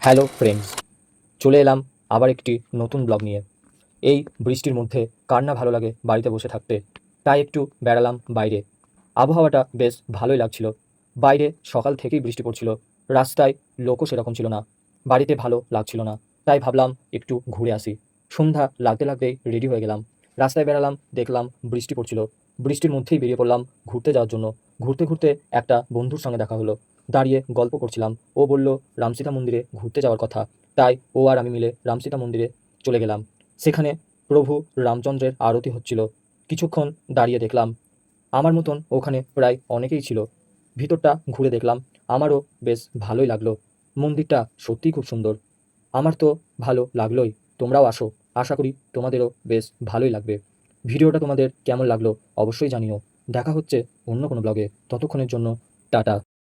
Hello friends, চলে এলাম আবার একটি নতুন ব্লগ নিয়ে। এই বৃষ্টির মধ্যে কার না ভালো লাগে বাড়িতে বসে থাকতে, তাই একটু বেড়ালাম বাইরে। আবহাওয়াটা বেশ ভালোই লাগছিল। বাইরে সকাল থেকেই বৃষ্টি পড়ছিল, রাস্তায় লোকও সেরকম ছিল না, বাড়িতে ভালো লাগছিল না, তাই ভাবলাম একটু ঘুরে আসি। সন্ধ্যা লাগতে লাগতেই রেডি হয়ে গেলাম, রাস্তায় বেরালাম, দেখলাম বৃষ্টি পড়ছিল। বৃষ্টির মধ্যেই বেরিয়ে পড়লাম ঘুরতে যাওয়ার জন্য। ঘুরতে ঘুরতে একটা বন্ধুর সঙ্গে দেখা হলো, দাঁড়িয়ে গল্প করছিলাম। ও বলল রামসীতা মন্দিরে ঘুরতে যাওয়ার কথা, তাই ও আর আমি মিলে রামসীতা মন্দিরে চলে গেলাম। সেখানে প্রভু রামচন্দ্রের আরতি হচ্ছিল। কিছুক্ষণ দাঁড়িয়ে দেখলাম। আমার মতন ওখানে প্রায় অনেকেই ছিল। ভিতরটা ঘুরে দেখলাম, আমারও বেশ ভালোই লাগলো। মন্দিরটা সত্যিই খুব সুন্দর। আমার তো ভালো লাগলোই। তোমরাও আসো, আশা করি তোমাদেরও বেশ ভালোই লাগবে। ভিডিওটা তোমাদের কেমন লাগলো অবশ্যই জানিও। দেখা হচ্ছে অন্য কোনো ব্লগে। ততক্ষণের জন্য টাটা।